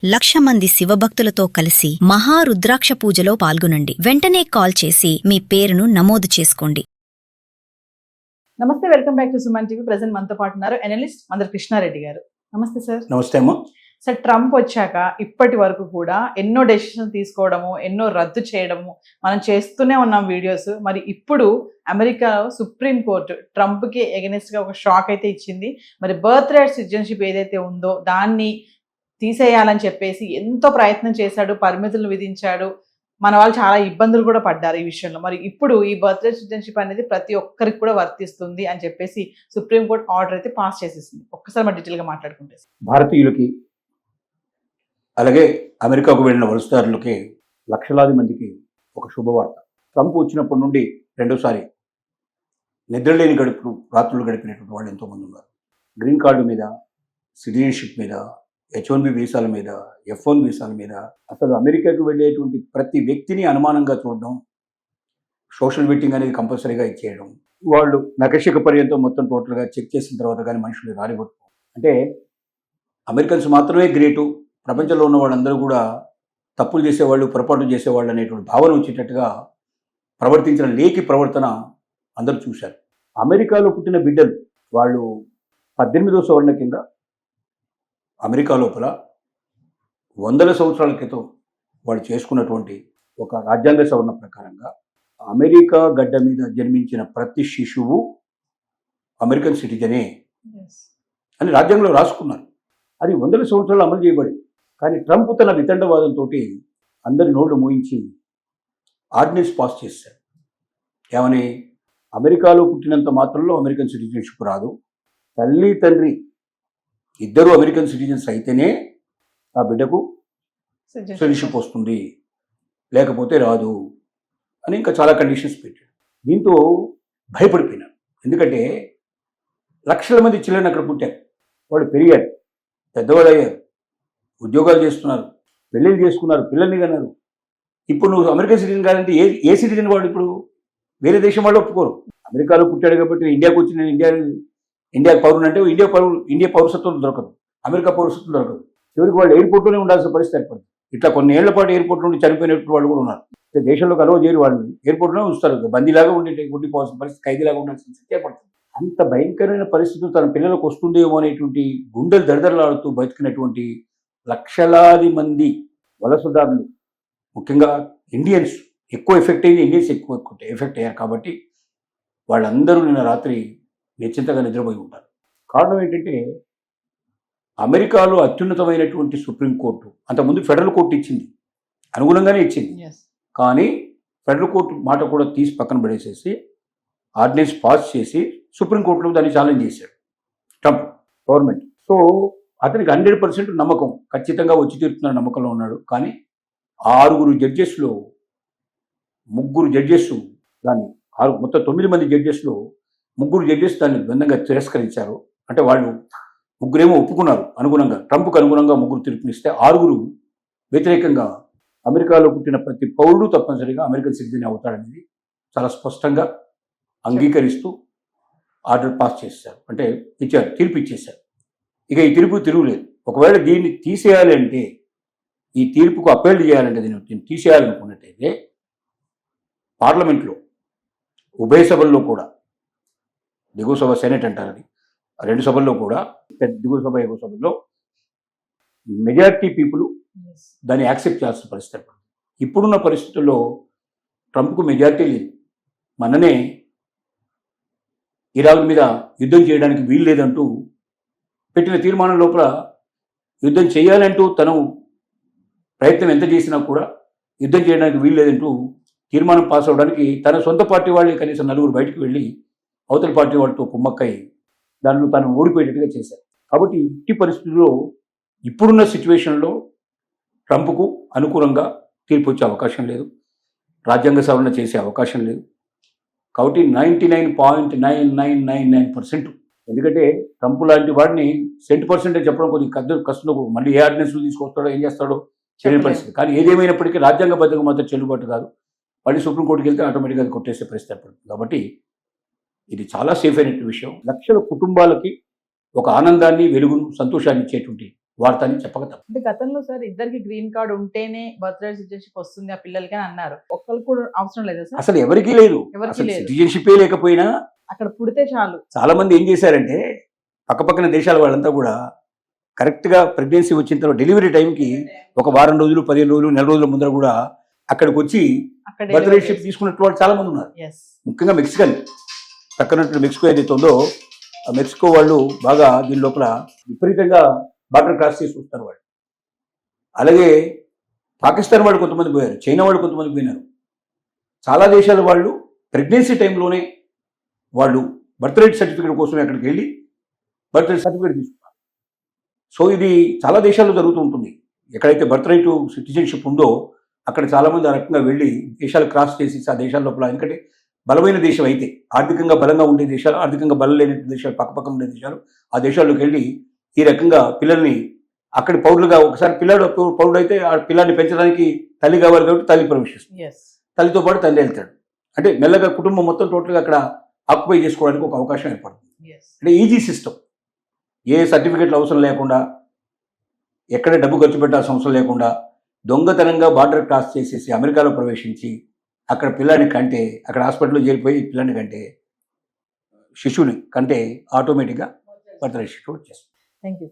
1,00,000 మంది శివభక్తులతో కలిసి మహారుద్రాక్ష పూజలో పాల్గొనండి. వెంటనే కాల్ చేసి మీ పేరును నమోదు చేసుకోండి. నమస్తే, welcome back to Suman TV. Present మనతో పాటు ఉన్నారు ఎనలిస్ట్ మందరి కృష్ణారెడ్డి గారు. నమస్తే సార్. నమస్తే అమ్మా. సార్, ట్రంప్ వచ్చాక ఇప్పటి వరకు కూడా ఎన్నో డెసిషన్ తీసుకోవడము, ఎన్నో రద్దు చేయడము మనం చేస్తూనే ఉన్నాం వీడియోస్. మరి ఇప్పుడు అమెరికా సుప్రీం కోర్టు ట్రంప్కి ఎగెనిస్ట్ గా ఒక షాక్ అయితే ఇచ్చింది. మరి బర్త్ రైట్ సిటిజన్షిప్ ఏదైతే ఉందో దాన్ని తీసేయాలని చెప్పేసి ఎంతో ప్రయత్నం చేశాడు, పరిమితులు విధించాడు. మన వాళ్ళు చాలా ఇబ్బందులు కూడా పడ్డారు ఈ విషయంలో. మరి ఇప్పుడు ఈ బర్త్ రైట్ సిటిజన్షిప్ అనేది ప్రతి ఒక్కరికి కూడా వర్తిస్తుంది అని చెప్పేసి సుప్రీంకోర్టు ఆర్డర్ అయితే పాస్ చేసేసింది. ఒక్కసారి మరి డీటెయిల్గా మాట్లాడుకుంటే, భారతీయులకి అలాగే అమెరికాకు వెళ్ళిన వలసదారులకి లక్షలాది మందికి ఒక శుభవార్త. ట్రంప్ వచ్చినప్పటి నుండి రెండోసారి నిద్రలేని రాత్రులు గడిపినటువంటి వాళ్ళు ఎంతోమంది ఉన్నారు. గ్రీన్ కార్డు మీద, సిటిజన్షిప్ మీద, H-1B వీసాల మీద, F-1 వీసాల మీద అసలు అమెరికాకు వెళ్ళేటువంటి ప్రతి వ్యక్తిని అనుమానంగా చూడడం, సోషల్ వెట్టింగ్ అనేది కంపల్సరీగా ఇచ్చేయడం, వాళ్ళు నకశిక పర్యంతం మొత్తం టోటల్గా చెక్ చేసిన తర్వాత కానీ మనుషులు రానివ్వడం. అంటే అమెరికన్స్ మాత్రమే గ్రేటు, ప్రపంచంలో ఉన్న వాళ్ళందరూ కూడా తప్పులు చేసేవాళ్ళు, పొరపాటు చేసేవాళ్ళు అనేటువంటి భావన వచ్చేటట్టుగా ప్రవర్తించిన లేఖి ప్రవర్తన అందరూ చూశారు. అమెరికాలో పుట్టిన బిడ్డలు వాళ్ళు 18వ సవరణ కింద అమెరికా లోపల 100 సంవత్సరాల క్రితం వాళ్ళు చేసుకున్నటువంటి ఒక రాజ్యాంగ సవరణ ప్రకారంగా అమెరికా గడ్డ మీద జన్మించిన ప్రతి శిశువు అమెరికన్ సిటిజనే అని రాజ్యాంగంలో రాసుకున్నారు. అది 100 సంవత్సరాలు అమలు చేయబడింది. కానీ ట్రంప్ తన వితండవాదంతో అందరి నోళ్లు మూయించి ఆర్డినెన్స్ పాస్ చేశారు. ఏమని? అమెరికాలో పుట్టినంత మాత్రంలో అమెరికన్ సిటిజన్షిప్ రాదు, తల్లి తండ్రి ఇద్దరు అమెరికన్ సిటిజన్స్ అయితేనే ఆ బిడ్డకు సిటిజన్షిప్ వస్తుంది, లేకపోతే రాదు అని ఇంకా చాలా కండిషన్స్ పెట్టాడు. దీంతో భయపడిపోయినారు. ఎందుకంటే లక్షల మంది చిల్లని అక్కడ పుట్టారు, వాళ్ళు పెరిగారు, పెద్దవాళ్ళు అయ్యారు, ఉద్యోగాలు చేస్తున్నారు, పెళ్ళిళ్ళు చేసుకున్నారు, పిల్లల్ని కన్నారు. ఇప్పుడు నువ్వు అమెరికన్ సిటిజన్ కాదంటే ఏ సిటిజన్ వాడు ఇప్పుడు వేరే దేశం వాళ్ళు ఒప్పుకోరు. అమెరికాలో పుట్టాడు కాబట్టి ఇండియాకు వచ్చి నేను ఇండియా పౌరుని అంటే ఇండియా పౌరసత్వం దొరకదు, అమెరికా పౌరసత్వం దొరకదు. చివరికి వాళ్ళు ఎయిర్పోర్ట్లోనే ఉండాల్సిన పరిస్థితి ఏర్పడింది. ఇట్లా కొన్ని ఏళ్ల పాటు ఎయిర్పోర్ట్ నుండి చనిపోయినట్టు వాళ్ళు కూడా ఉన్నారు. దేశంలోకి అలవ చేయరు, వాళ్ళని ఎయిర్పోర్ట్లోనే ఉంచుతారు, బందీలాగా ఉండిపోవాల్సిన పరిస్థితి, ఖైదీలాగా ఉండాల్సిన స్థితి ఏర్పడుతుంది. అంత భయంకరమైన పరిస్థితులు తన పిల్లలకు వస్తుందేమో అనేటువంటి గుండెలు దడదడలాడుతూ బతికినటువంటి లక్షలాది మంది వలసదారులు, ముఖ్యంగా ఇండియన్స్ ఎక్కువ ఎఫెక్ట్ అయ్యింది. ఇండియన్స్ ఎక్కువ ఎఫెక్ట్ అయ్యారు. కాబట్టి వాళ్ళందరూ నిన్న రాత్రి నిశ్చింతగా నిద్రపోయి ఉంటారు. కారణం ఏంటంటే అమెరికాలో అత్యున్నతమైనటువంటి సుప్రీంకోర్టు, అంతకుముందు ఫెడరల్ కోర్టు ఇచ్చింది, అనుగుణంగానే ఇచ్చింది. కానీ ఫెడరల్ కోర్టు మాట కూడా తీసి పక్కన పడేసేసి ఆర్డినెన్స్ పాస్ చేసి సుప్రీంకోర్టులో దాన్ని ఛాలెంజ్ చేశాడు ట్రంప్ గవర్నమెంట్. సో అతనికి 100% నమ్మకం, ఖచ్చితంగా వచ్చి తీరుతున్న నమ్మకంలో ఉన్నాడు. కానీ 6 జడ్జెస్లో 3 జడ్జెస్ దాన్ని మొత్తం 9 మంది జడ్జెస్లో 3 జడ్జెస్ దాన్ని భిన్నంగా తిరస్కరించారు. అంటే వాళ్ళు 3 ఒప్పుకున్నారు అనుగుణంగా, ట్రంప్కు అనుగుణంగా 3 తీర్పునిస్తే 6 వ్యతిరేకంగా అమెరికాలో పుట్టిన ప్రతి పౌరుడు తప్పనిసరిగా అమెరికన్ సిటిజన్ అవుతాడనేది చాలా స్పష్టంగా అంగీకరిస్తూ ఆర్డర్ పాస్ చేశారు. అంటే ఇచ్చారు, తీర్పు ఇచ్చేశారు. ఇక ఈ తీర్పు తిరుగులేదు. ఒకవేళ దీన్ని తీసేయాలి అంటే, ఈ తీర్పుకు అప్పీల్ చేయాలంటే, దీన్ని తీసేయాలనుకున్నట్టయితే పార్లమెంట్లో ఉభయ సభల్లో కూడా, దిగువ సభ సెనెట్ అంటారు, అది 2 సభల్లో కూడా, దిగువ సభ ఎగువ సభల్లో మెజారిటీ పీపుల్ దాన్ని యాక్సెప్ట్ చేయాల్సిన పరిస్థితి. ఇప్పుడున్న పరిస్థితుల్లో ట్రంప్కు మెజారిటీ లేదు. మననే ఇరాన్ మీద యుద్ధం చేయడానికి వీలు లేదంటూ పెట్టిన తీర్మానం లోపల యుద్ధం చేయాలంటూ తను ప్రయత్నం ఎంత చేసినా కూడా యుద్ధం చేయడానికి వీలు లేదంటూ తీర్మానం పాస్ అవ్వడానికి తన సొంత పార్టీ వాళ్ళే కనీసం 4 బయటకు వెళ్ళి అవతల పార్టీ వాళ్ళతో కుమ్మక్కై దానిలో తను ఓడిపోయేటట్టుగా చేశారు. కాబట్టి ఇట్టి పరిస్థితుల్లో ఇప్పుడున్న సిచ్యువేషన్లో ట్రంప్కు అనుకూలంగా తీర్పు వచ్చే అవకాశం లేదు, రాజ్యాంగ సవరణ చేసే అవకాశం లేదు. కాబట్టి 99.9999%, ఎందుకంటే ట్రంప్ లాంటి వాడిని % చెప్పడం కొద్దిగా కష్టం. మళ్ళీ ఏ ఆర్డినెన్స్లు తీసుకొస్తాడో, ఏం చేస్తాడో తెలియని పరిస్థితి. కానీ ఏదేమైనప్పటికీ రాజ్యాంగబద్ధంగా మాత్రం చెల్లుబాటు కాదు. మళ్ళీ సుప్రీంకోర్టుకి వెళ్తే ఆటోమేటిక్గా అది కొట్టేసే పరిస్థితి ఏర్పడుతుంది. కాబట్టి ఇది చాలా సేఫ్ అయినటువంటి విషయం. లక్షల కుటుంబాలకి ఒక ఆనందాన్ని, వెలుగును, సంతోషాన్ని ఇచ్చేటువంటి వార్త అని చెప్పక తప్పదు. అంటే గతంలో సార్ ఇద్దరికి గ్రీన్ కార్డ్ ఉంటేనే బర్త్డే సిటిజన్షిప్ వస్తుంది ఆ పిల్లలకి అని అన్నారు. ఒక్కరికి కూడా అవసరం లేదా సార్? అసలు ఎవరికీ లేదు. ఎవరికీ అసలు లేదు. సిటిజన్షిపే లేకపోయినా అక్కడ పుడితే చాలు. చాలా మంది ఏం చేశారంటే పక్కపక్కన దేశాల వాళ్ళంతా కూడా కరెక్ట్గా ప్రెగ్నెన్సీ వచ్చిన తర్వాత డెలివరీ టైంకి ఒక వారం రోజులు 15 రోజులు నెల రోజుల ముందర కూడా అక్కడికి వచ్చి అక్కడ బర్త్డే షిప్ తీసుకున్నట్టు వాళ్ళు చాలా మంది ఉన్నారు. ఎస్. ముఖ్యంగా మెక్సికన్ పక్కన మెక్సికో ఏదైతే ఉందో ఆ మెక్సికో వాళ్ళు బాగా దీని లోపల విపరీతంగా బార్డర్ క్రాస్ చేసి వస్తారు వాళ్ళు. అలాగే పాకిస్తాన్ వాళ్ళు కొంతమంది పోయారు, చైనా వాళ్ళు కొంతమంది పోయినారు. చాలా దేశాల వాళ్ళు ప్రెగ్నెన్సీ టైంలోనే వాళ్ళు బర్త్ రైట్ సర్టిఫికేట్ కోసమే అక్కడికి వెళ్ళి బర్త్ రైట్ సర్టిఫికేట్ తీసుకున్నారు. సో ఇది చాలా దేశాల్లో జరుగుతూ ఉంటుంది. ఎక్కడైతే బర్త్ రైట్ సిటిజన్షిప్ ఉందో అక్కడ చాలామంది ఆ రకంగా వెళ్ళి దేశాలు క్రాస్ చేసి ఆ దేశాల లోపల, ఎందుకంటే బలమైన దేశం అయితే ఆర్థికంగా బలంగా ఉండే దేశాలు, ఆర్థికంగా బలం లేని దేశాలు, పక్కపక్కన ఉండే దేశాలు, ఆ దేశాల్లోకి వెళ్ళి ఈ రకంగా పిల్లల్ని అక్కడి పౌరులుగా, ఒకసారి పిల్లాడు పౌరుడు అయితే ఆ పిల్లాన్ని పెంచడానికి తల్లి కావాలి కాబట్టి తల్లి ప్రవేశిస్తుంది, ఎస్. తల్లితో పాటు తండ్రి వెళ్తాడు. అంటే మెల్లగా కుటుంబం మొత్తం టోటల్గా అక్కడ ఆక్యుపై చేసుకోవడానికి ఒక అవకాశం ఏర్పడుతుంది. ఎస్. అంటే ఈజీ సిస్టమ్, ఏ సర్టిఫికెట్లు అవసరం లేకుండా, ఎక్కడ డబ్బు ఖర్చు పెట్టాల్సిన అవసరం లేకుండా దొంగతనంగా బార్డర్ క్రాస్ చేసేసి అమెరికాలో ప్రవేశించి అక్కడ పిల్లాన్ని కంటే, అక్కడ హాస్పిటల్లో చేరిపోయి పిల్లాన్ని కంటే, శిశువుని కంటే ఆటోమేటిక్గా బర్త్ రైట్ సర్టిఫికేట్ వచ్చేస్తుంది. Thank you.